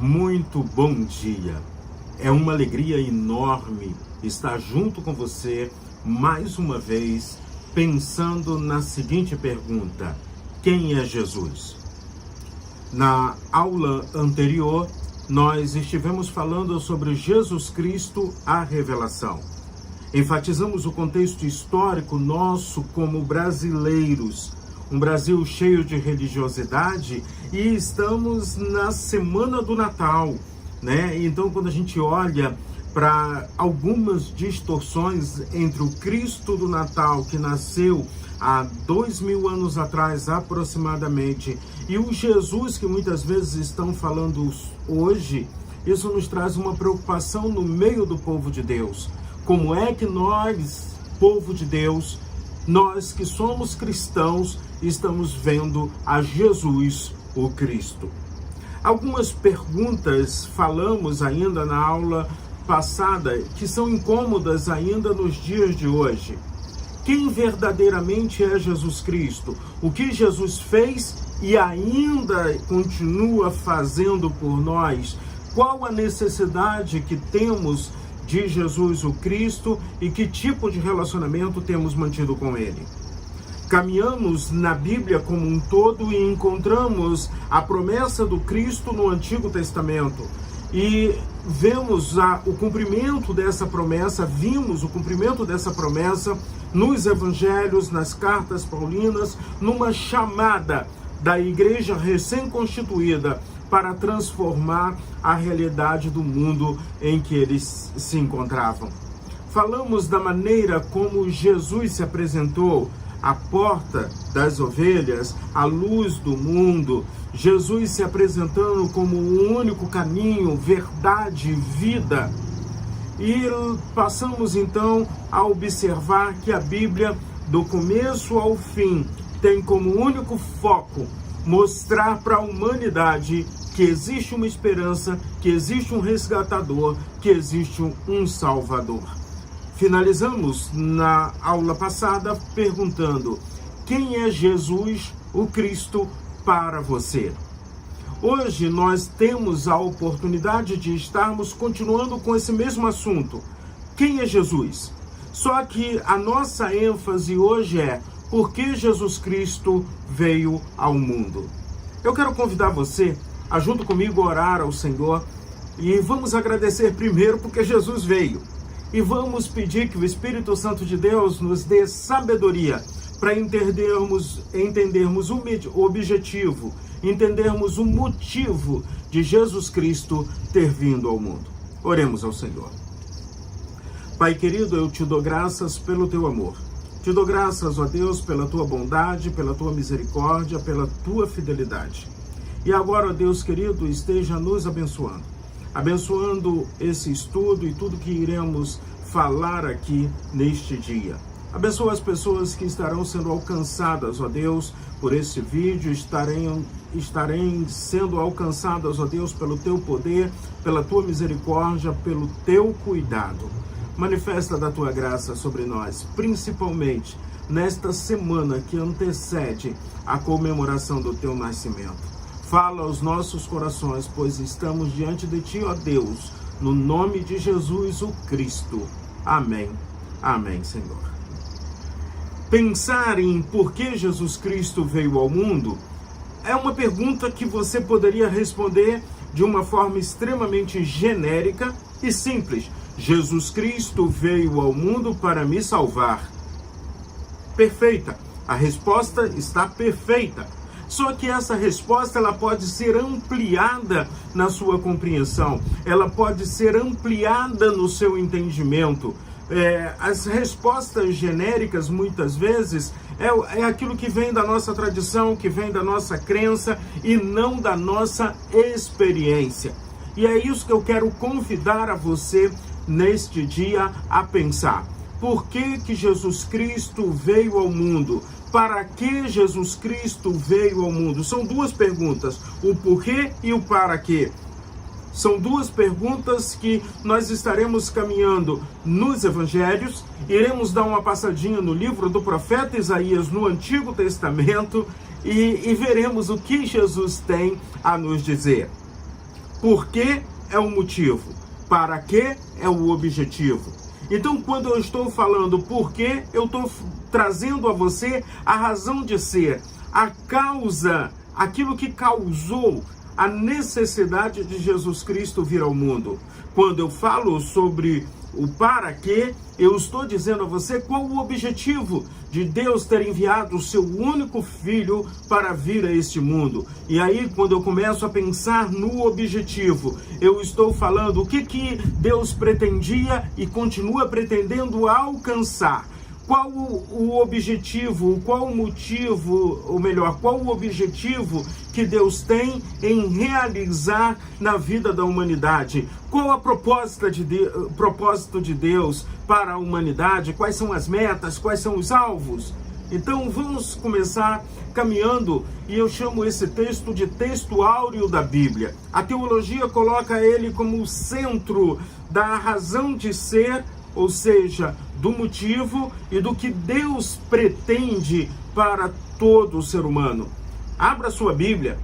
Muito bom dia. É uma alegria enorme estar junto com você mais uma vez, pensando na seguinte pergunta: quem é Jesus? Na aula anterior, nós estivemos falando sobre Jesus Cristo, a revelação. Enfatizamos o contexto histórico nosso como brasileiros, um Brasil cheio de religiosidade, e estamos na semana do Natal, né? Então, quando a gente olha para algumas distorções entre o Cristo do Natal, que nasceu há 2000 anos atrás aproximadamente, e o Jesus que muitas vezes estão falando hoje, isso nos traz uma preocupação no meio do povo de Deus. Como é que nós, povo de Deus, nós que somos cristãos, estamos vendo a Jesus, o Cristo? Algumas perguntas falamos ainda na aula passada que são incômodas ainda nos dias de hoje. Quem verdadeiramente é Jesus Cristo? O que Jesus fez e ainda continua fazendo por nós? Qual a necessidade que temos de Jesus o Cristo e que tipo de relacionamento temos mantido com Ele? Caminhamos na Bíblia como um todo e encontramos a promessa do Cristo no Antigo Testamento. E vemos o cumprimento dessa promessa, vimos o cumprimento dessa promessa nos evangelhos, nas cartas paulinas, numa chamada da igreja recém-constituída para transformar a realidade do mundo em que eles se encontravam. Falamos da maneira como Jesus se apresentou, a porta das ovelhas, a luz do mundo, Jesus se apresentando como o único caminho, verdade e vida. E passamos então a observar que a Bíblia, do começo ao fim, tem como único foco mostrar para a humanidade que existe uma esperança, que existe um resgatador, que existe um salvador. Finalizamos na aula passada perguntando: quem é Jesus, o Cristo, para você? Hoje nós temos a oportunidade de estarmos continuando com esse mesmo assunto. Quem é Jesus? Só que a nossa ênfase hoje é: por que Jesus Cristo veio ao mundo? Eu quero convidar você a, junto comigo, orar ao Senhor, e vamos agradecer primeiro porque Jesus veio. E vamos pedir que o Espírito Santo de Deus nos dê sabedoria para entendermos o objetivo, entendermos o motivo de Jesus Cristo ter vindo ao mundo. Oremos ao Senhor. Pai querido, eu te dou graças pelo teu amor. Te dou graças, ó Deus, pela tua bondade, pela tua misericórdia, pela tua fidelidade. E agora, ó Deus querido, esteja nos abençoando esse estudo e tudo que iremos falar aqui neste dia. Abençoa as pessoas que estarão sendo alcançadas, ó Deus, por esse vídeo, estarem sendo alcançadas, ó Deus, pelo teu poder, pela tua misericórdia, pelo teu cuidado. Manifesta da tua graça sobre nós, principalmente nesta semana que antecede a comemoração do teu nascimento. Fala aos nossos corações, pois estamos diante de ti, ó Deus, no nome de Jesus, o Cristo. Amém. Amém, Senhor. Pensar em por que Jesus Cristo veio ao mundo é uma pergunta que você poderia responder de uma forma extremamente genérica e simples. Jesus Cristo veio ao mundo para me salvar. Perfeita. A resposta está perfeita. Só que essa resposta ela pode ser ampliada na sua compreensão, ela pode ser ampliada no seu entendimento. As respostas genéricas, muitas vezes, é aquilo que vem da nossa tradição, que vem da nossa crença e não da nossa experiência. E é isso que eu quero convidar a você neste dia a pensar. Por que Jesus Cristo veio ao mundo? Para que Jesus Cristo veio ao mundo? São duas perguntas, o porquê e o para quê. São duas perguntas que nós estaremos caminhando nos evangelhos, iremos dar uma passadinha no livro do profeta Isaías no Antigo Testamento e veremos o que Jesus tem a nos dizer. Por que é o motivo? Para que é o objetivo? Então, quando eu estou falando por que, eu estou trazendo a você a razão de ser, a causa, aquilo que causou a necessidade de Jesus Cristo vir ao mundo. Quando eu falo sobre o para quê, eu estou dizendo a você qual o objetivo de Deus ter enviado o seu único filho para vir a este mundo. E aí, quando eu começo a pensar no objetivo, eu estou falando o que Deus pretendia e continua pretendendo alcançar. Qual o objetivo, qual o motivo, ou melhor, qual o objetivo que Deus tem em realizar na vida da humanidade? Qual a propósito de Deus para a humanidade? Quais são as metas? Quais são os alvos? Então vamos começar caminhando, e eu chamo esse texto de texto áureo da Bíblia. A teologia coloca ele como o centro da razão de ser, ou seja, do motivo e do que Deus pretende para todo o ser humano. Abra sua Bíblia,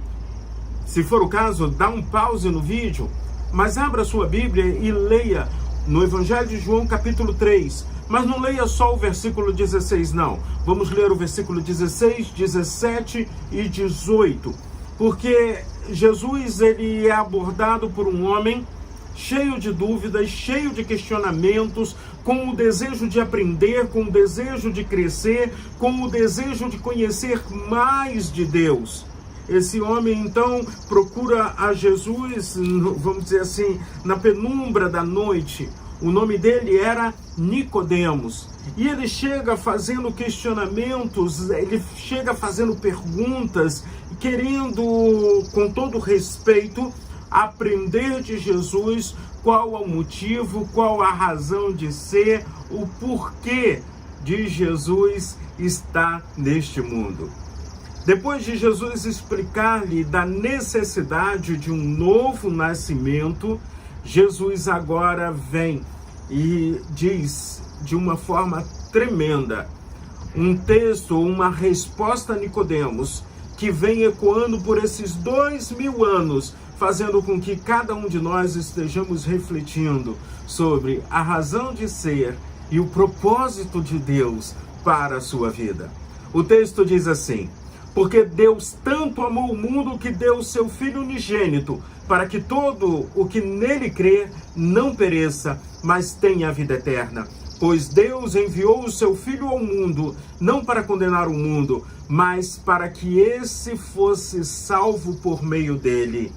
se for o caso, dá um pause no vídeo, mas abra sua Bíblia e leia no Evangelho de João capítulo 3, mas não leia só o versículo 16 não, vamos ler o versículo 16, 17 e 18, porque Jesus ele é abordado por um homem cheio de dúvidas, cheio de questionamentos, com o desejo de aprender, com o desejo de crescer, com o desejo de conhecer mais de Deus. Esse homem, então, procura a Jesus, vamos dizer assim, na penumbra da noite. O nome dele era Nicodemos. E ele chega fazendo questionamentos, ele chega fazendo perguntas, querendo, com todo respeito, aprender de Jesus qual é o motivo, qual a razão de ser, o porquê de Jesus estar neste mundo. Depois de Jesus explicar-lhe da necessidade de um novo nascimento, Jesus agora vem e diz de uma forma tremenda, um texto, uma resposta a Nicodemos, que vem ecoando por esses 2000 anos, fazendo com que cada um de nós estejamos refletindo sobre a razão de ser e o propósito de Deus para a sua vida. O texto diz assim: porque Deus tanto amou o mundo que deu o seu Filho unigênito, para que todo o que nele crê não pereça, mas tenha a vida eterna. Pois Deus enviou o seu Filho ao mundo, não para condenar o mundo, mas para que esse fosse salvo por meio dele.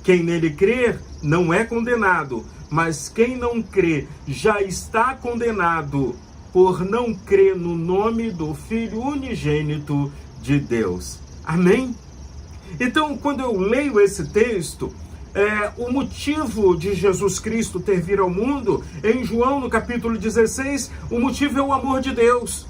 Quem nele crer não é condenado, mas quem não crê já está condenado, por não crer no nome do Filho unigênito de Deus. Amém? Então, quando eu leio esse texto, o motivo de Jesus Cristo ter vindo ao mundo, em João, no capítulo 16, o motivo é o amor de Deus.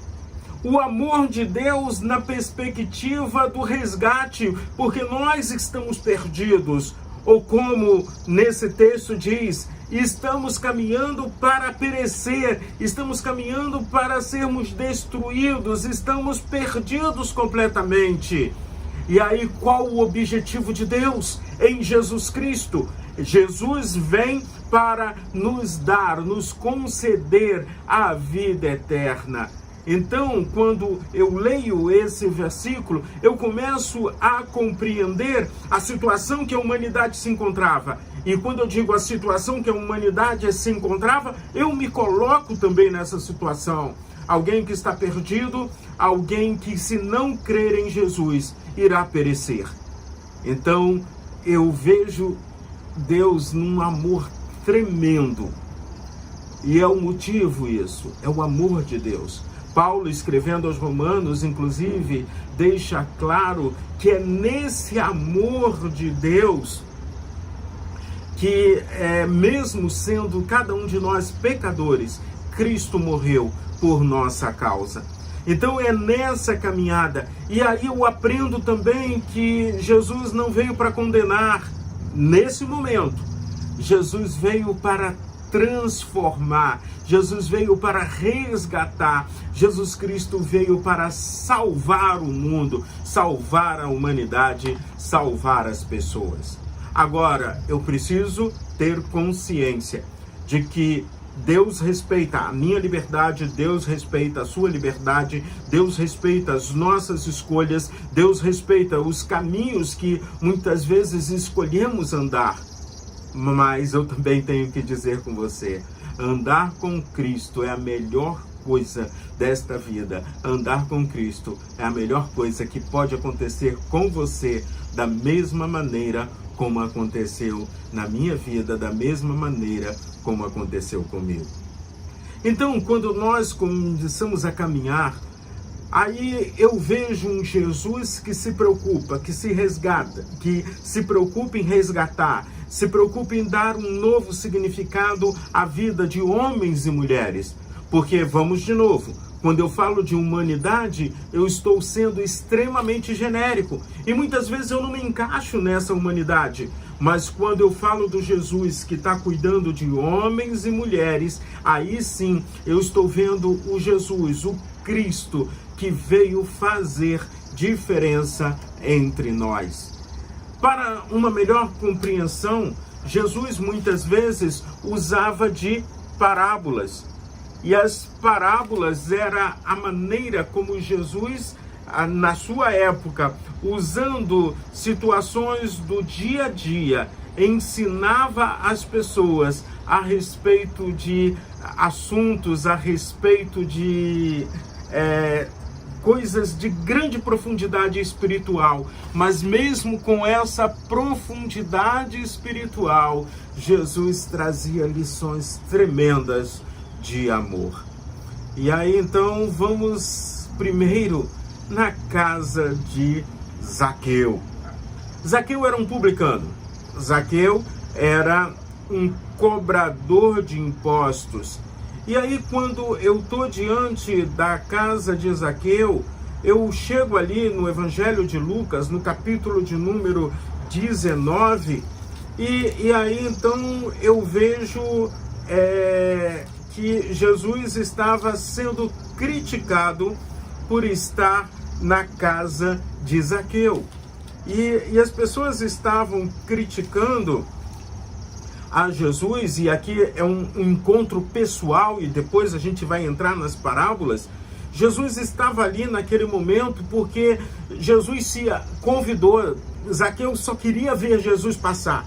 O amor de Deus na perspectiva do resgate, porque nós estamos perdidos. Ou como nesse texto diz, estamos caminhando para perecer, estamos caminhando para sermos destruídos, estamos perdidos completamente. E aí, qual o objetivo de Deus em Jesus Cristo? Jesus vem para nos dar, nos conceder a vida eterna. Então, quando eu leio esse versículo, eu começo a compreender a situação que a humanidade se encontrava. E quando eu digo a situação que a humanidade se encontrava, eu me coloco também nessa situação. Alguém que está perdido, alguém que, se não crer em Jesus, irá perecer. Então, eu vejo Deus num amor tremendo. E é o motivo isso, é o amor de Deus. Paulo, escrevendo aos Romanos, inclusive, deixa claro que é nesse amor de Deus que, mesmo sendo cada um de nós pecadores, Cristo morreu por nossa causa. Então é nessa caminhada. E aí eu aprendo também que Jesus não veio para condenar nesse momento. Jesus veio para transformar. Jesus veio para resgatar. Jesus Cristo veio para salvar o mundo, salvar a humanidade, salvar as pessoas. Agora, eu preciso ter consciência de que Deus respeita a minha liberdade, Deus respeita a sua liberdade, Deus respeita as nossas escolhas, Deus respeita os caminhos que muitas vezes escolhemos andar. Mas eu também tenho que dizer com você, andar com Cristo é a melhor coisa desta vida. Andar com Cristo é a melhor coisa que pode acontecer com você, da mesma maneira como aconteceu na minha vida, da mesma maneira como aconteceu comigo. Então, quando nós começamos a caminhar, aí eu vejo um Jesus que se preocupa, que se resgata, que se preocupa em resgatar, se preocupa em dar um novo significado à vida de homens e mulheres. Porque, vamos de novo, quando eu falo de humanidade, eu estou sendo extremamente genérico. E muitas vezes eu não me encaixo nessa humanidade. Mas quando eu falo do Jesus que está cuidando de homens e mulheres, aí sim eu estou vendo o Jesus, o Cristo, que veio fazer diferença entre nós. Para uma melhor compreensão, Jesus muitas vezes usava de parábolas. E as parábolas era a maneira como Jesus, na sua época, usando situações do dia a dia, ensinava as pessoas a respeito de assuntos, a respeito de coisas de grande profundidade espiritual. Mas mesmo com essa profundidade espiritual, Jesus trazia lições tremendas de amor. E aí então vamos primeiro na casa de Zaqueu. Zaqueu era um publicano. Zaqueu era um cobrador de impostos. E aí quando eu estou diante da casa de Zaqueu, eu chego ali no Evangelho de Lucas, no capítulo de número 19, e aí então eu vejo que Jesus estava sendo criticado por estar na casa de Zaqueu. E as pessoas estavam criticando a Jesus, e aqui é um encontro pessoal, e depois a gente vai entrar nas parábolas. Jesus estava ali naquele momento porque Jesus se convidou. Zaqueu só queria ver Jesus passar.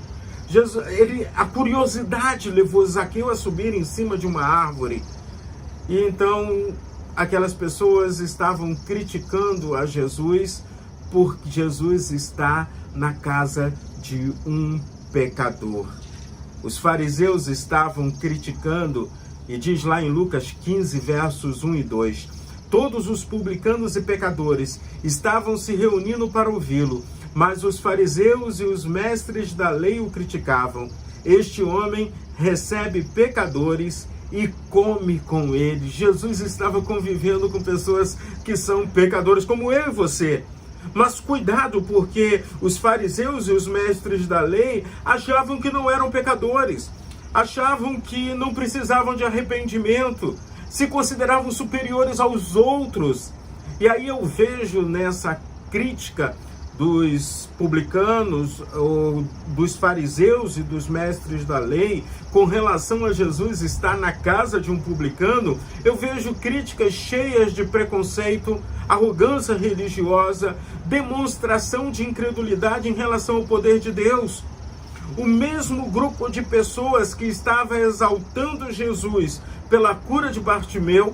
A curiosidade levou Zaqueu a subir em cima de uma árvore. E então aquelas pessoas estavam criticando a Jesus porque Jesus está na casa de um pecador. Os fariseus estavam criticando, e diz lá em Lucas 15, versos 1 e 2, todos os publicanos e pecadores estavam se reunindo para ouvi-lo. Mas os fariseus e os mestres da lei o criticavam. Este homem recebe pecadores e come com eles. Jesus estava convivendo com pessoas que são pecadores, como eu e você. Mas cuidado, porque os fariseus e os mestres da lei achavam que não eram pecadores. Achavam que não precisavam de arrependimento. Se consideravam superiores aos outros. E aí eu vejo nessa crítica dos publicanos, ou dos fariseus e dos mestres da lei, com relação a Jesus estar na casa de um publicano, eu vejo críticas cheias de preconceito, arrogância religiosa, demonstração de incredulidade em relação ao poder de Deus. O mesmo grupo de pessoas que estava exaltando Jesus pela cura de Bartimeu,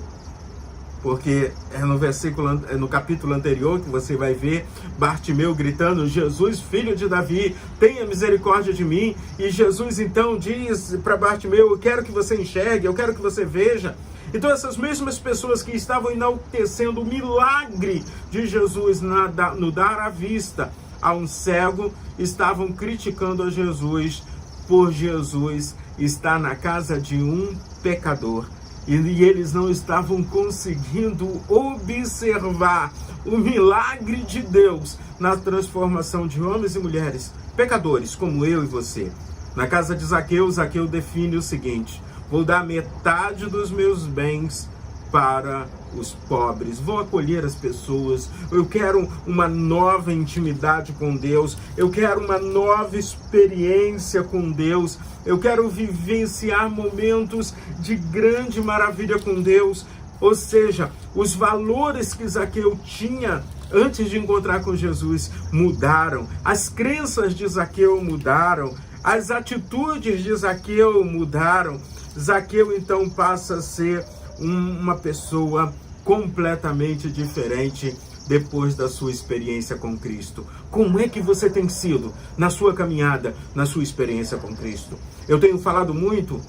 porque é no capítulo anterior que você vai ver Bartimeu gritando: Jesus, filho de Davi, tenha misericórdia de mim. E Jesus então diz para Bartimeu: eu quero que você enxergue, eu quero que você veja. Então essas mesmas pessoas que estavam enaltecendo o milagre de Jesus no dar à vista a um cego, estavam criticando a Jesus por Jesus estar na casa de um pecador. E eles não estavam conseguindo observar o milagre de Deus na transformação de homens e mulheres, pecadores como eu e você. Na casa de Zaqueu, Zaqueu define o seguinte: vou dar metade dos meus bens para os pobres, vou acolher as pessoas, eu quero uma nova intimidade com Deus, eu quero uma nova experiência com Deus, eu quero vivenciar momentos de grande maravilha com Deus. Ou seja, os valores que Zaqueu tinha antes de encontrar com Jesus mudaram, as crenças de Zaqueu mudaram, as atitudes de Zaqueu mudaram. Zaqueu então passa a ser uma pessoa completamente diferente depois da sua experiência com Cristo. Como é que você tem sido na sua caminhada, na sua experiência com Cristo? Eu tenho falado muito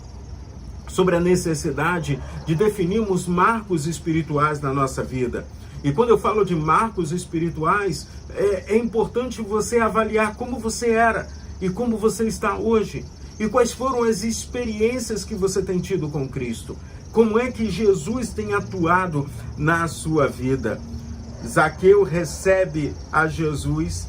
sobre a necessidade de definirmos marcos espirituais na nossa vida. E quando eu falo de marcos espirituais, é importante você avaliar como você era e como você está hoje. E quais foram as experiências que você tem tido com Cristo. Como é que Jesus tem atuado na sua vida? Zaqueu recebe a Jesus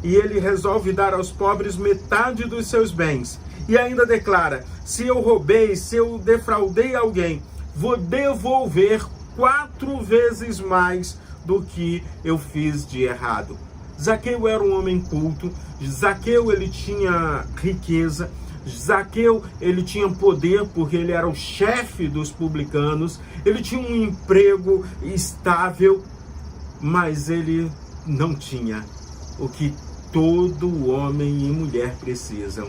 e ele resolve dar aos pobres metade dos seus bens. E ainda declara: se eu roubei, se eu defraudei alguém, vou devolver 4 vezes mais do que eu fiz de errado. Zaqueu era um homem culto, Zaqueu ele tinha riqueza, Zaqueu ele tinha poder porque ele era o chefe dos publicanos, ele tinha um emprego estável, mas ele não tinha o que todo homem e mulher precisam: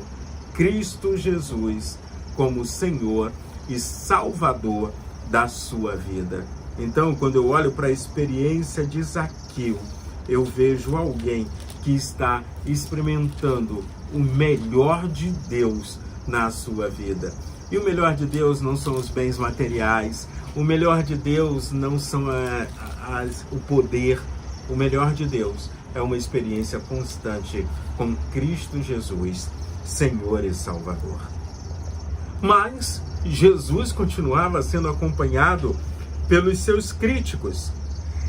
Cristo Jesus como Senhor e Salvador da sua vida. Então, quando eu olho para a experiência de Zaqueu, eu vejo alguém que está experimentando o melhor de Deus na sua vida. E o melhor de Deus não são os bens materiais, o melhor de Deus não são o poder, o melhor de Deus é uma experiência constante com Cristo Jesus, Senhor e Salvador. Mas Jesus continuava sendo acompanhado pelos seus críticos.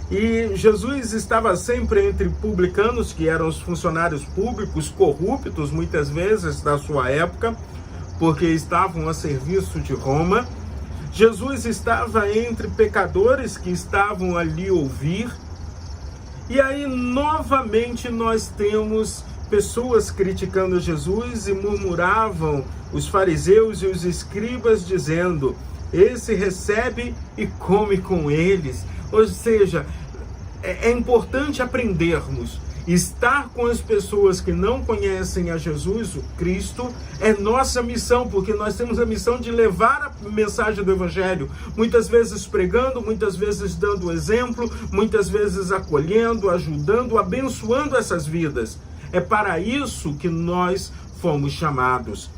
E Jesus estava sempre entre publicanos, que eram os funcionários públicos corruptos, muitas vezes, da sua época, porque estavam a serviço de Roma. Jesus estava entre pecadores que estavam ali ouvir. E aí, novamente, nós temos pessoas criticando Jesus e murmuravam os fariseus e os escribas, dizendo: esse recebe e come com eles. Ou seja, é importante aprendermos. Estar com as pessoas que não conhecem a Jesus, o Cristo, é nossa missão, porque nós temos a missão de levar a mensagem do Evangelho, muitas vezes pregando, muitas vezes dando exemplo, muitas vezes acolhendo, ajudando, abençoando essas vidas. É para isso que nós fomos chamados.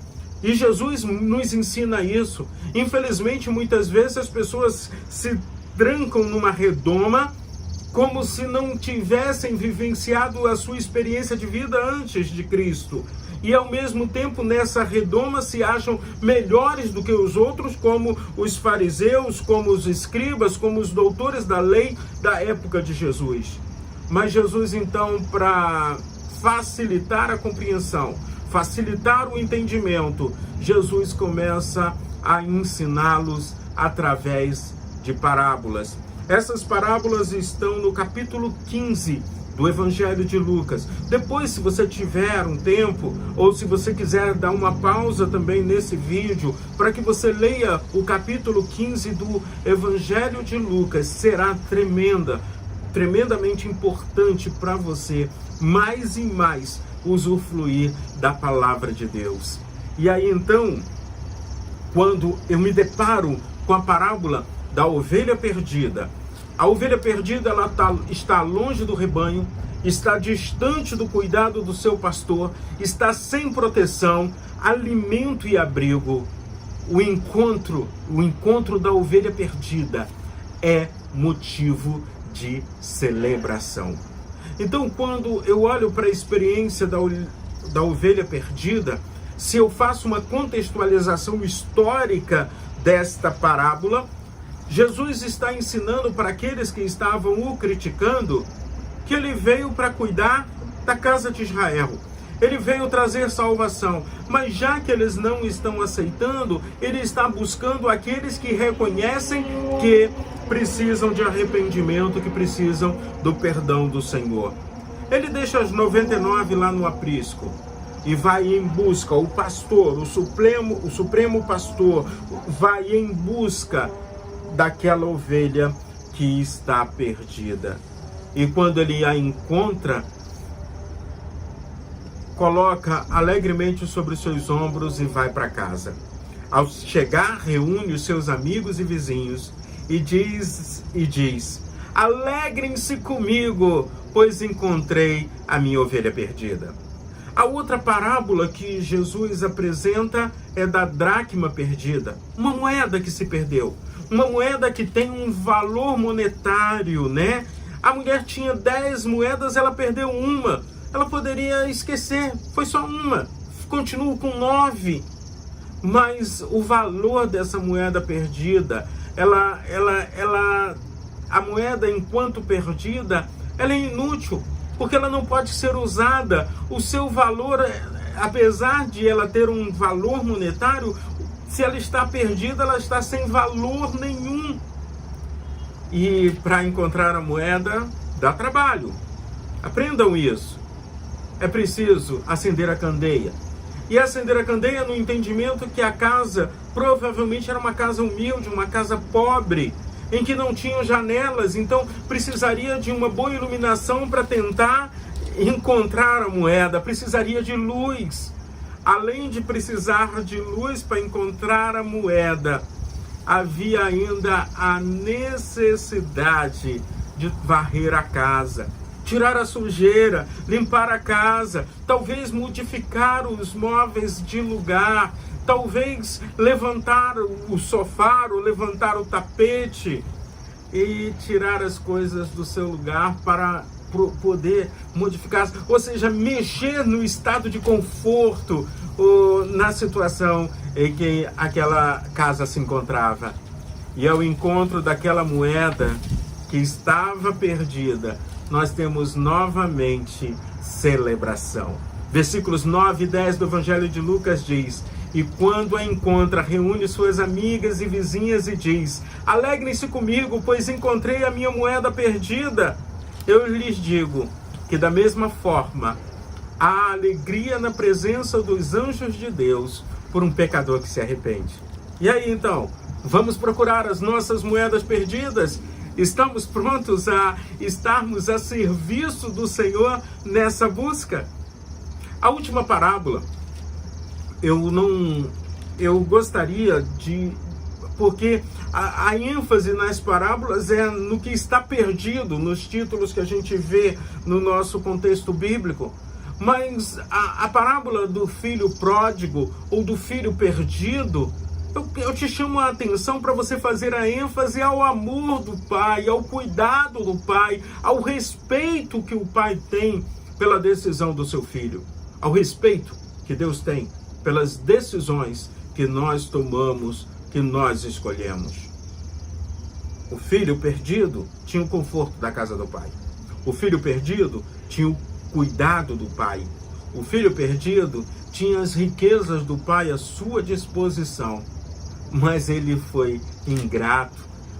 E Jesus nos ensina isso. Infelizmente, muitas vezes as pessoas se trancam numa redoma como se não tivessem vivenciado a sua experiência de vida antes de Cristo. E ao mesmo tempo, nessa redoma, se acham melhores do que os outros, como os fariseus, como os escribas, como os doutores da lei da época de Jesus. Mas Jesus, então, para facilitar a compreensão, facilitar o entendimento, Jesus começa a ensiná-los através de parábolas. Essas parábolas estão no capítulo 15 do Evangelho de Lucas. Depois, se você tiver um tempo, ou se você quiser dar uma pausa também nesse vídeo, para que você leia o capítulo 15 do Evangelho de Lucas, será tremendamente importante para você, mais e mais, usufruir da palavra de Deus. E aí, então, quando eu me deparo com a parábola da ovelha perdida, a ovelha perdida ela está longe do rebanho, está distante do cuidado do seu pastor, está sem proteção, alimento e abrigo. O encontro da ovelha perdida é motivo de celebração. Então, quando eu olho para a experiência da ovelha perdida, se eu faço uma contextualização histórica desta parábola, Jesus está ensinando para aqueles que estavam o criticando que ele veio para cuidar da casa de Israel. Ele veio trazer salvação, mas já que eles não estão aceitando, ele está buscando aqueles que reconhecem que precisam de arrependimento, que precisam do perdão do Senhor. Ele deixa as 99 lá no aprisco e vai em busca, o pastor, o supremo pastor, vai em busca daquela ovelha que está perdida. E quando ele a encontra, coloca alegremente sobre os seus ombros e vai para casa. Ao chegar, reúne os seus amigos e vizinhos e diz: alegrem-se comigo, pois encontrei a minha ovelha perdida. A outra parábola que Jesus apresenta é da dracma perdida, uma moeda que se perdeu, uma moeda que tem um valor monetário, né? A mulher tinha 10 moedas, ela perdeu uma. Ela poderia esquecer, foi só uma, continuo com 9. Mas o valor dessa moeda perdida, a moeda enquanto perdida, ela é inútil, porque ela não pode ser usada. O seu valor, apesar de ela ter um valor monetário, se ela está perdida, ela está sem valor nenhum. E para encontrar a moeda, dá trabalho. Aprendam isso. É preciso acender a candeia. E acender a candeia no entendimento que a casa provavelmente era uma casa humilde, uma casa pobre, em que não tinham janelas, então precisaria de uma boa iluminação para tentar encontrar a moeda, precisaria de luz. Além de precisar de luz para encontrar a moeda, havia ainda a necessidade de varrer a casa, tirar a sujeira, limpar a casa, talvez modificar os móveis de lugar, talvez levantar o sofá ou levantar o tapete e tirar as coisas do seu lugar para poder modificar, ou seja, mexer no estado de conforto ou na situação em que aquela casa se encontrava. E ao encontro daquela moeda que estava perdida, nós temos novamente celebração. Versículos 9 e 10 do Evangelho de Lucas diz: e quando a encontra, reúne suas amigas e vizinhas e diz: alegrem-se comigo, pois encontrei a minha moeda perdida. Eu lhes digo que da mesma forma, há alegria na presença dos anjos de Deus por um pecador que se arrepende. E aí então, vamos procurar as nossas moedas perdidas? Estamos prontos a estarmos a serviço do Senhor nessa busca? A última parábola, eu gostaria de... Porque a ênfase nas parábolas é no que está perdido, nos títulos que a gente vê no nosso contexto bíblico. Mas a parábola do filho pródigo ou do filho perdido, eu te chamo a atenção para você fazer a ênfase ao amor do pai, ao cuidado do pai, ao respeito que o pai tem pela decisão do seu filho, ao respeito que Deus tem pelas decisões que nós tomamos, que nós escolhemos. O filho perdido tinha o conforto da casa do pai. O filho perdido tinha o cuidado do pai. O filho perdido tinha as riquezas do pai à sua disposição. Mas ele foi ingrato.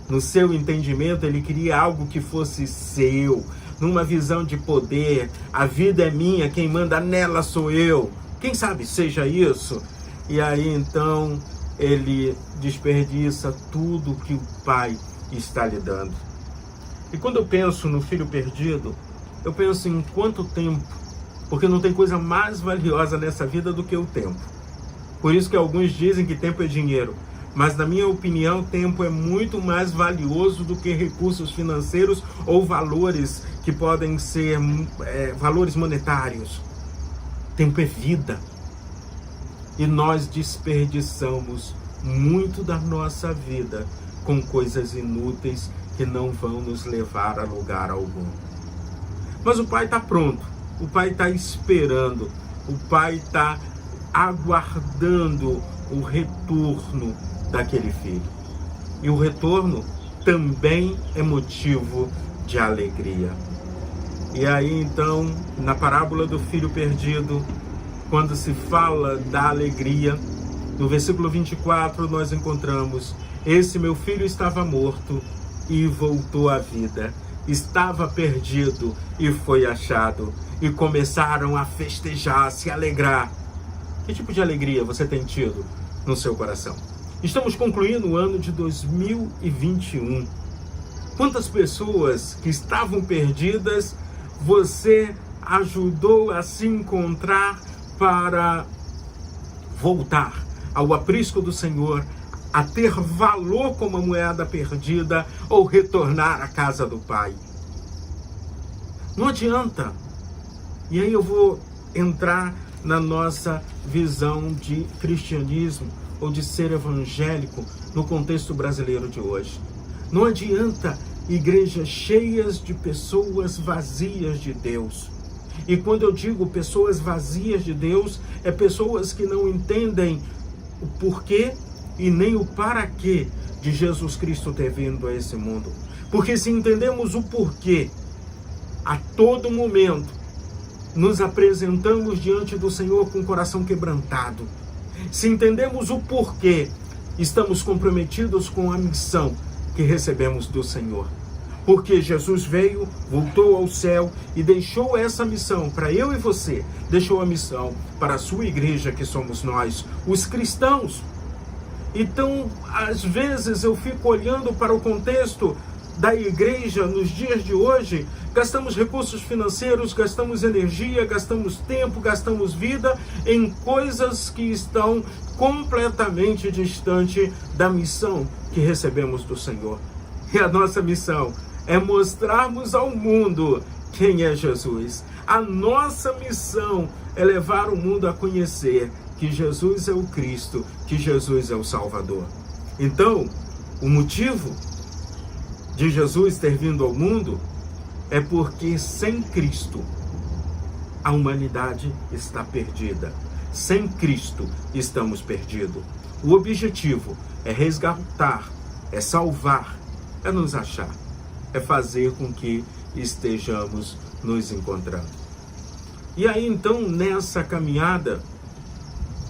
No seu entendimento, ele queria algo que fosse seu. Numa visão de poder, a vida é minha, quem manda nela sou eu. Quem sabe seja isso? E aí então ele desperdiça tudo que o pai está lhe dando. E quando eu penso no filho perdido, eu penso em quanto tempo, porque não tem coisa mais valiosa nessa vida do que o tempo. Por isso que alguns dizem que tempo é dinheiro, mas na minha opinião, tempo é muito mais valioso do que recursos financeiros ou valores que podem ser valores monetários. Tempo é vida. E nós desperdiçamos muito da nossa vida com coisas inúteis que não vão nos levar a lugar algum. Mas o pai está pronto, o pai está esperando, o pai está aguardando o retorno daquele filho. E o retorno também é motivo de alegria. E aí então, na parábola do filho perdido, quando se fala da alegria, no versículo 24 nós encontramos: esse meu filho estava morto e voltou à vida, estava perdido e foi achado. E começaram a festejar, a se alegrar. Que tipo de alegria você tem tido no seu coração? Estamos concluindo o ano de 2021. Quantas pessoas que estavam perdidas você ajudou a se encontrar para voltar ao aprisco do Senhor, a ter valor como a moeda perdida ou retornar à casa do Pai? Não adianta. E aí eu vou entrar na nossa visão de cristianismo ou de ser evangélico no contexto brasileiro de hoje. Não adianta igrejas cheias de pessoas vazias de Deus. E quando eu digo pessoas vazias de Deus, é pessoas que não entendem o porquê e nem o para quê de Jesus Cristo ter vindo a esse mundo. Porque se entendemos o porquê, a todo momento nos apresentamos diante do Senhor com o coração quebrantado. Se entendemos o porquê, estamos comprometidos com a missão que recebemos do Senhor. Porque Jesus veio, voltou ao céu e deixou essa missão para eu e você. Deixou a missão para a sua igreja, que somos nós, os cristãos. Então, às vezes eu fico olhando para o contexto da igreja nos dias de hoje, gastamos recursos financeiros, gastamos energia, gastamos tempo, gastamos vida em coisas que estão completamente distante da missão que recebemos do Senhor. E a nossa missão é mostrarmos ao mundo quem é Jesus. A nossa missão é levar o mundo a conhecer que Jesus é o Cristo, que Jesus é o Salvador. Então, o motivo de Jesus ter vindo ao mundo é porque sem Cristo a humanidade está perdida. Sem Cristo estamos perdidos. O objetivo é resgatar, é salvar, é nos achar, é fazer com que estejamos nos encontrando. E aí então, nessa caminhada,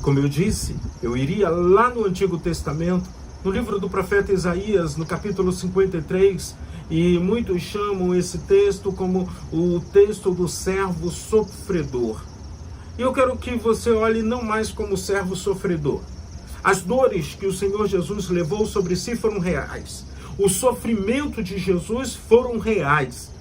como eu disse, eu iria lá no Antigo Testamento, no livro do profeta Isaías, no capítulo 53, e muitos chamam esse texto como o texto do servo sofredor. E eu quero que você olhe não mais como servo sofredor. As dores que o Senhor Jesus levou sobre si foram reais. O sofrimento de Jesus foram reais.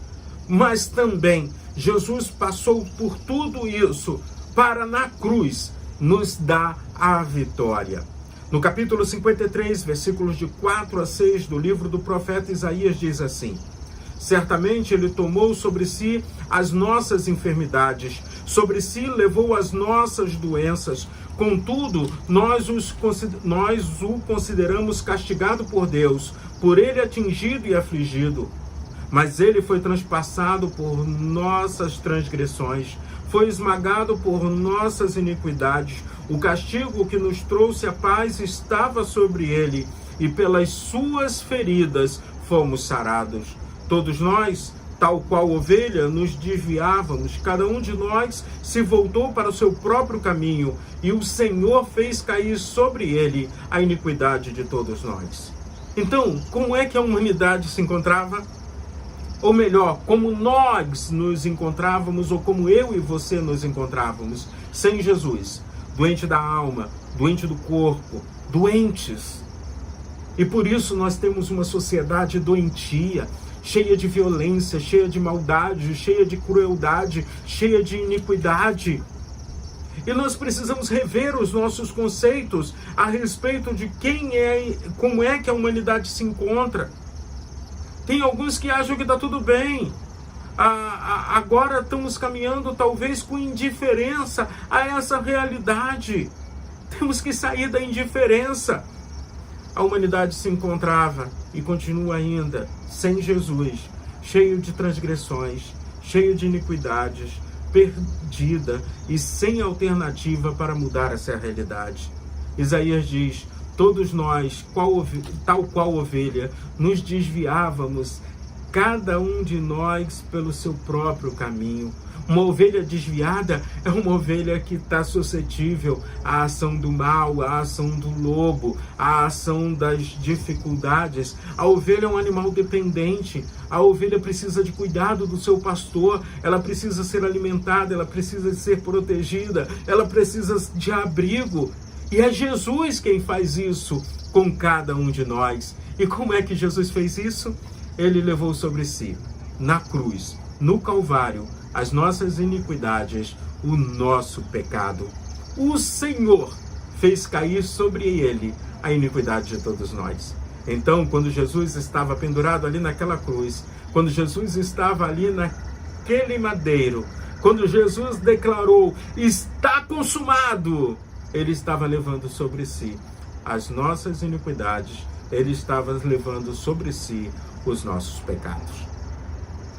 Mas também Jesus passou por tudo isso para na cruz nos dar a vitória. No capítulo 53, versículos de 4 a 6 do livro do profeta Isaías diz assim: certamente ele tomou sobre si as nossas enfermidades, sobre si levou as nossas doenças. Contudo, nós o consideramos castigado por Deus, por ele atingido e afligido. Mas ele foi transpassado por nossas transgressões, foi esmagado por nossas iniquidades. O castigo que nos trouxe a paz estava sobre ele, e pelas suas feridas fomos sarados. Todos nós, tal qual ovelha, nos desviávamos, cada um de nós se voltou para o seu próprio caminho, e o Senhor fez cair sobre ele a iniquidade de todos nós. Então, como é que a humanidade se encontrava? Ou melhor, como nós nos encontrávamos, ou como eu e você nos encontrávamos, sem Jesus, doente da alma, doente do corpo, doentes. E por isso nós temos uma sociedade doentia, cheia de violência, cheia de maldade, cheia de crueldade, cheia de iniquidade. E nós precisamos rever os nossos conceitos a respeito de quem é, como é que a humanidade se encontra. Tem alguns que acham que está tudo bem. Agora estamos caminhando talvez com indiferença a essa realidade. Temos que sair da indiferença. A humanidade se encontrava e continua ainda sem Jesus, cheio de transgressões, cheio de iniquidades, perdida e sem alternativa para mudar essa realidade. Isaías diz: todos nós, tal qual ovelha, nos desviávamos, cada um de nós pelo seu próprio caminho. Uma ovelha desviada é uma ovelha que está suscetível à ação do mal, à ação do lobo, à ação das dificuldades. A ovelha é um animal dependente. A ovelha precisa de cuidado do seu pastor. Ela precisa ser alimentada, ela precisa ser protegida, ela precisa de abrigo. E é Jesus quem faz isso com cada um de nós. E como é que Jesus fez isso? Ele levou sobre si, na cruz, no Calvário, as nossas iniquidades, o nosso pecado. O Senhor fez cair sobre ele a iniquidade de todos nós. Então, quando Jesus estava pendurado ali naquela cruz, quando Jesus estava ali naquele madeiro, quando Jesus declarou, está consumado, ele estava levando sobre si as nossas iniquidades, ele estava levando sobre si os nossos pecados.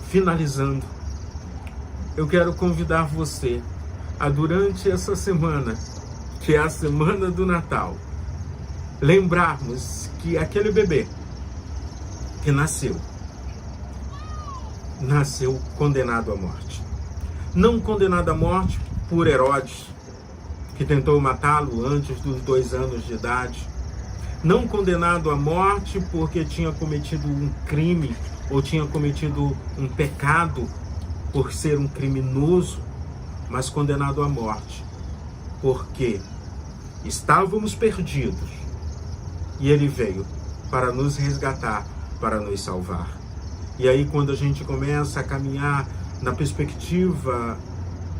Finalizando, eu quero convidar você a, durante essa semana, que é a semana do Natal, lembrarmos que aquele bebê que nasceu condenado à morte. Não condenado à morte por Herodes, que tentou matá-lo antes dos 2 anos de idade. Não condenado à morte porque tinha cometido um crime ou tinha cometido um pecado por ser um criminoso, mas condenado à morte porque estávamos perdidos e ele veio para nos resgatar, para nos salvar. E aí, quando a gente começa a caminhar na perspectiva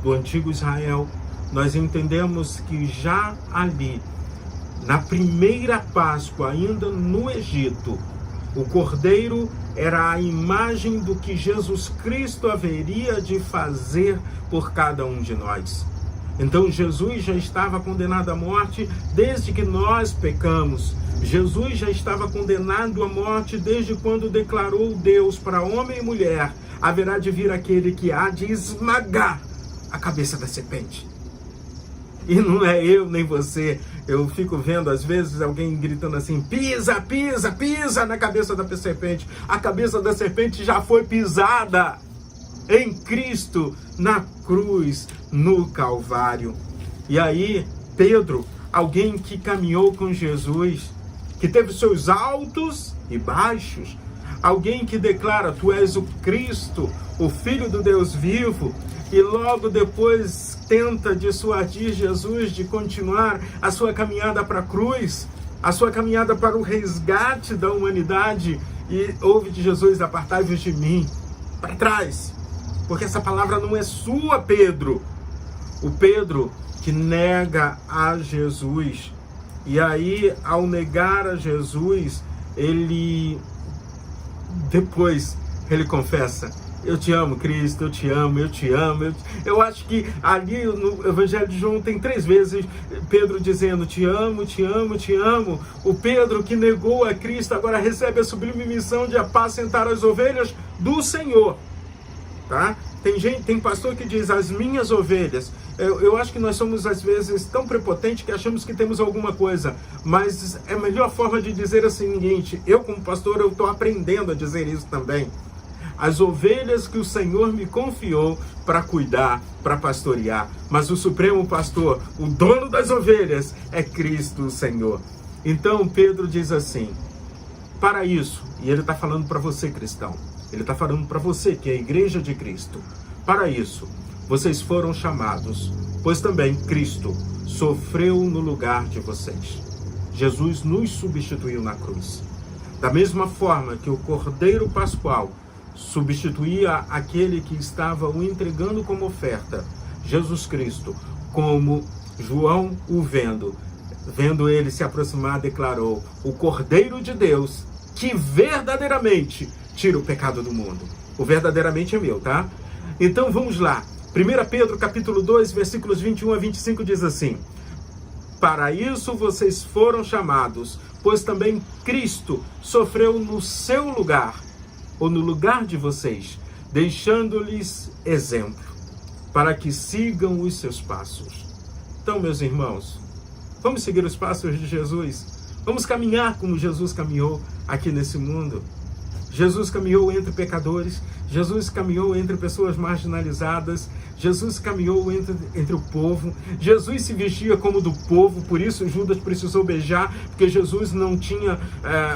do antigo Israel, nós entendemos que já ali, na primeira Páscoa, ainda no Egito, o Cordeiro era a imagem do que Jesus Cristo haveria de fazer por cada um de nós. Então Jesus já estava condenado à morte desde que nós pecamos. Jesus já estava condenado à morte desde quando declarou Deus para homem e mulher: haverá de vir aquele que há de esmagar a cabeça da serpente. E não é eu nem você. Eu fico vendo às vezes alguém gritando assim: pisa, pisa, pisa na cabeça da serpente. A cabeça da serpente já foi pisada em Cristo, na cruz, no Calvário. E aí, Pedro, alguém que caminhou com Jesus, que teve seus altos e baixos, alguém que declara: tu és o Cristo, o Filho do Deus vivo, e logo depois tenta dissuadir Jesus de continuar a sua caminhada para a cruz, a sua caminhada para o resgate da humanidade, e ouve de Jesus: apartai-vos de mim, para trás, porque essa palavra não é sua, Pedro. O Pedro que nega a Jesus, e aí, ao negar a Jesus, ele confessa: eu te amo, Cristo, eu te amo, eu te amo. Eu acho que ali no Evangelho de João tem 3 vezes Pedro dizendo: te amo, te amo, te amo. O Pedro que negou a Cristo agora recebe a sublime missão de apacentar as ovelhas do Senhor. Tá? Tem pastor que diz: as minhas ovelhas. Eu acho que nós somos às vezes tão prepotentes que achamos que temos alguma coisa, mas é a melhor forma de dizer assim: seguinte, eu como pastor, eu estou aprendendo a dizer isso também. As ovelhas que o Senhor me confiou para cuidar, para pastorear. Mas o supremo pastor, o dono das ovelhas, é Cristo, o Senhor. Então Pedro diz assim: para isso, e ele está falando para você, cristão, ele está falando para você que é a igreja de Cristo, para isso, vocês foram chamados, pois também Cristo sofreu no lugar de vocês. Jesus nos substituiu na cruz. Da mesma forma que o Cordeiro Pascual substituía aquele que estava o entregando como oferta, Jesus Cristo, como João o vendo ele se aproximar, declarou: o Cordeiro de Deus, que verdadeiramente tira o pecado do mundo. O verdadeiramente é meu, tá? Então vamos lá. 1 Pedro capítulo 2, versículos 21 a 25 diz assim: para isso vocês foram chamados, pois também Cristo sofreu no seu lugar, ou no lugar de vocês, deixando-lhes exemplo, para que sigam os seus passos. Então, meus irmãos, vamos seguir os passos de Jesus. Vamos caminhar como Jesus caminhou aqui nesse mundo. Jesus caminhou entre pecadores, Jesus caminhou entre pessoas marginalizadas, Jesus caminhou entre o povo, Jesus se vestia como do povo, por isso Judas precisou beijar, porque Jesus não tinha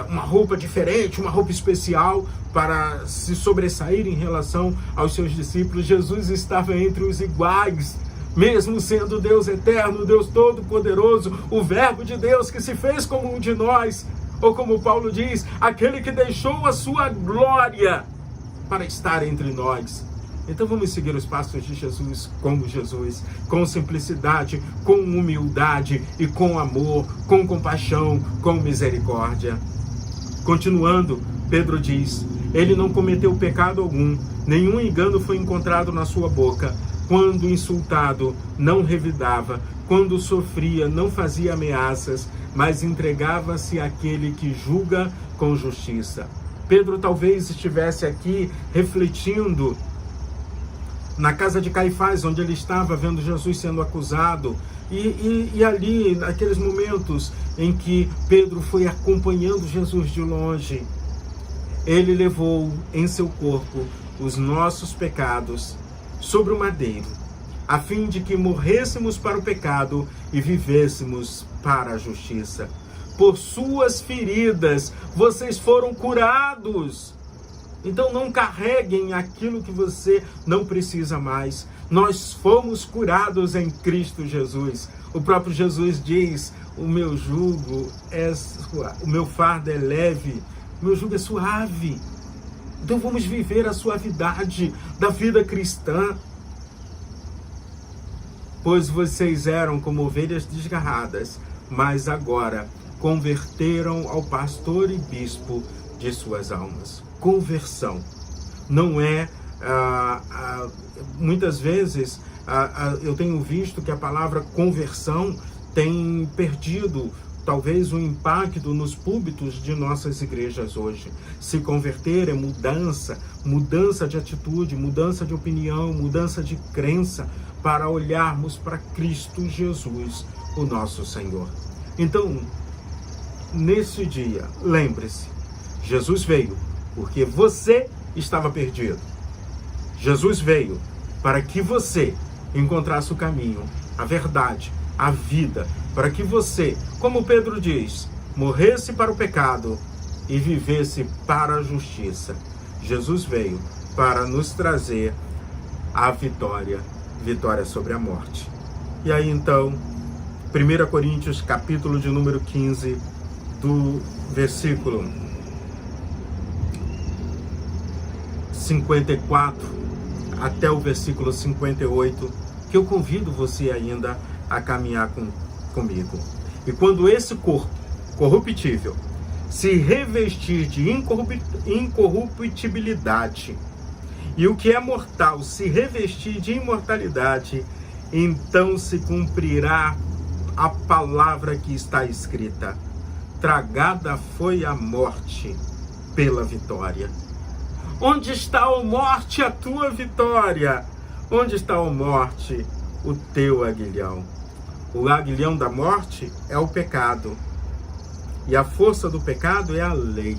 uma roupa diferente, uma roupa especial para se sobressair em relação aos seus discípulos. Jesus estava entre os iguais, mesmo sendo Deus eterno, Deus todo-poderoso, o Verbo de Deus que se fez como um de nós, ou como Paulo diz, aquele que deixou a sua glória para estar entre nós. Então vamos seguir os passos de Jesus, como Jesus, com simplicidade, com humildade e com amor, com compaixão, com misericórdia. Continuando, Pedro diz, ele não cometeu pecado algum, nenhum engano foi encontrado na sua boca. Quando insultado, não revidava, quando sofria, não fazia ameaças, mas entregava-se àquele que julga com justiça. Pedro talvez estivesse aqui refletindo na casa de Caifás, onde ele estava vendo Jesus sendo acusado, e ali, naqueles momentos em que Pedro foi acompanhando Jesus de longe, ele levou em seu corpo os nossos pecados sobre o madeiro, a fim de que morrêssemos para o pecado e vivêssemos para a justiça. Por suas feridas, vocês foram curados. Então não carreguem aquilo que você não precisa mais. Nós fomos curados em Cristo Jesus. O próprio Jesus diz, o meu jugo o meu fardo é leve, o meu jugo é suave. Então vamos viver a suavidade da vida cristã. Pois vocês eram como ovelhas desgarradas, mas agora converteram ao pastor e bispo de suas almas. Conversão não é, muitas vezes eu tenho visto que a palavra conversão tem perdido talvez o impacto nos púlpitos de nossas igrejas hoje. Se converter é mudança de atitude, mudança de opinião, mudança de crença, para olharmos para Cristo Jesus, o nosso Senhor. Então, nesse dia, lembre-se, Jesus veio porque você estava perdido. Jesus veio para que você encontrasse o caminho, a verdade, a vida, para que você, como Pedro diz, morresse para o pecado e vivesse para a justiça. Jesus veio para nos trazer a vitória sobre a morte. E aí então, 1 Coríntios, capítulo de número 15, do versículo 54 até o versículo 58, que eu convido você ainda a caminhar comigo. E quando esse corpo corruptível se revestir de incorruptibilidade, e o que é mortal se revestir de imortalidade, então se cumprirá a palavra que está escrita: tragada foi a morte pela vitória. Onde está, ó morte, a tua vitória? Onde está, ó morte, o teu aguilhão? O aguilhão da morte é o pecado, e a força do pecado é a lei.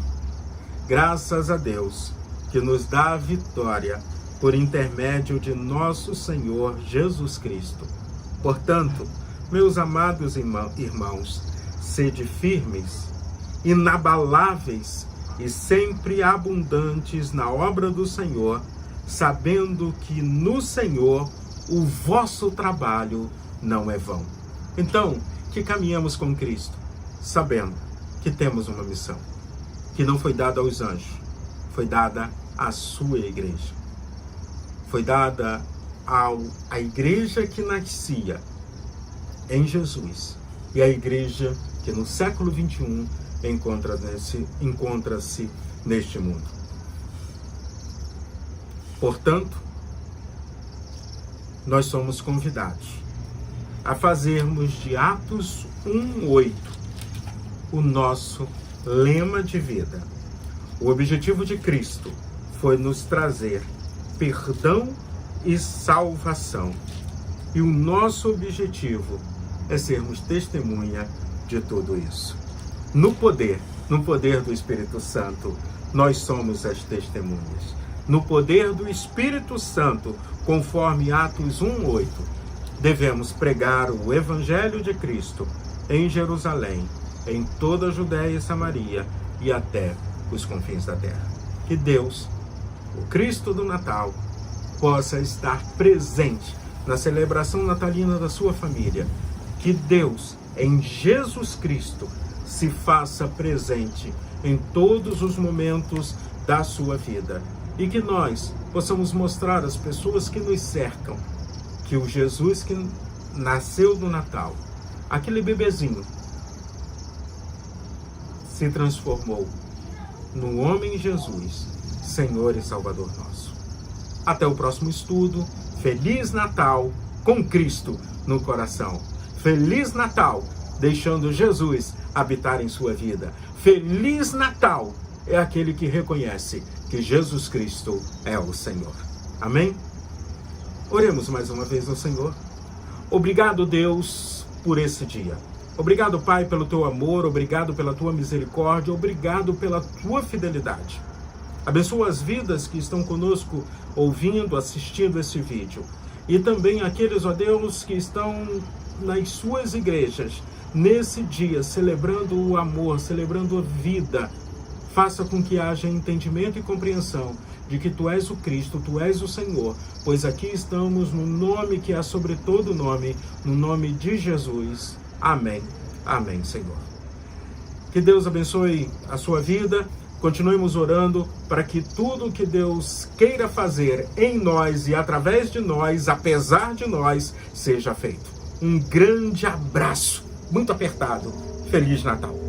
Graças a Deus, que nos dá a vitória por intermédio de nosso Senhor Jesus Cristo. Portanto, meus amados irmãos, sede firmes, inabaláveis e sempre abundantes na obra do Senhor, sabendo que no Senhor o vosso trabalho não é vão. Então, que caminhamos com Cristo, sabendo que temos uma missão, que não foi dada aos anjos, foi dada à sua igreja. Foi dada à igreja que nascia em Jesus, e a igreja que no século 21 encontra-se neste mundo. Portanto, nós somos convidados a fazermos de Atos 1:8 o nosso lema de vida. O objetivo de Cristo foi nos trazer perdão e salvação. E o nosso objetivo é sermos testemunha de tudo isso. No poder do Espírito Santo, nós somos as testemunhas. no poder do Espírito Santo, conforme Atos 1:8, devemos pregar o Evangelho de Cristo em Jerusalém, em toda a Judéia e Samaria e até os confins da terra. Que Deus, o Cristo do Natal, possa estar presente na celebração natalina da sua família. Que Deus, em Jesus Cristo, se faça presente em todos os momentos da sua vida. E que nós possamos mostrar às pessoas que nos cercam que o Jesus que nasceu no Natal, aquele bebezinho, se transformou no homem Jesus, Senhor e Salvador nosso. Até o próximo estudo. Feliz Natal com Cristo no coração. Feliz Natal, deixando Jesus habitar em sua vida. Feliz Natal é aquele que reconhece que Jesus Cristo é o Senhor. Amém? Oremos mais uma vez ao Senhor. Obrigado, Deus, por esse dia. Obrigado, Pai, pelo teu amor. Obrigado pela tua misericórdia. Obrigado pela tua fidelidade. Abençoa as vidas que estão conosco, ouvindo, assistindo esse vídeo. E também aqueles, ó Deus, que estão nas suas igrejas, nesse dia, celebrando o amor, celebrando a vida. Faça com que haja entendimento e compreensão de que Tu és o Cristo, Tu és o Senhor, pois aqui estamos no nome que é sobre todo nome, no nome de Jesus. Amém. Amém, Senhor. Que Deus abençoe a sua vida. Continuemos orando para que tudo que Deus queira fazer em nós e através de nós, apesar de nós, seja feito. Um grande abraço, muito apertado. Feliz Natal.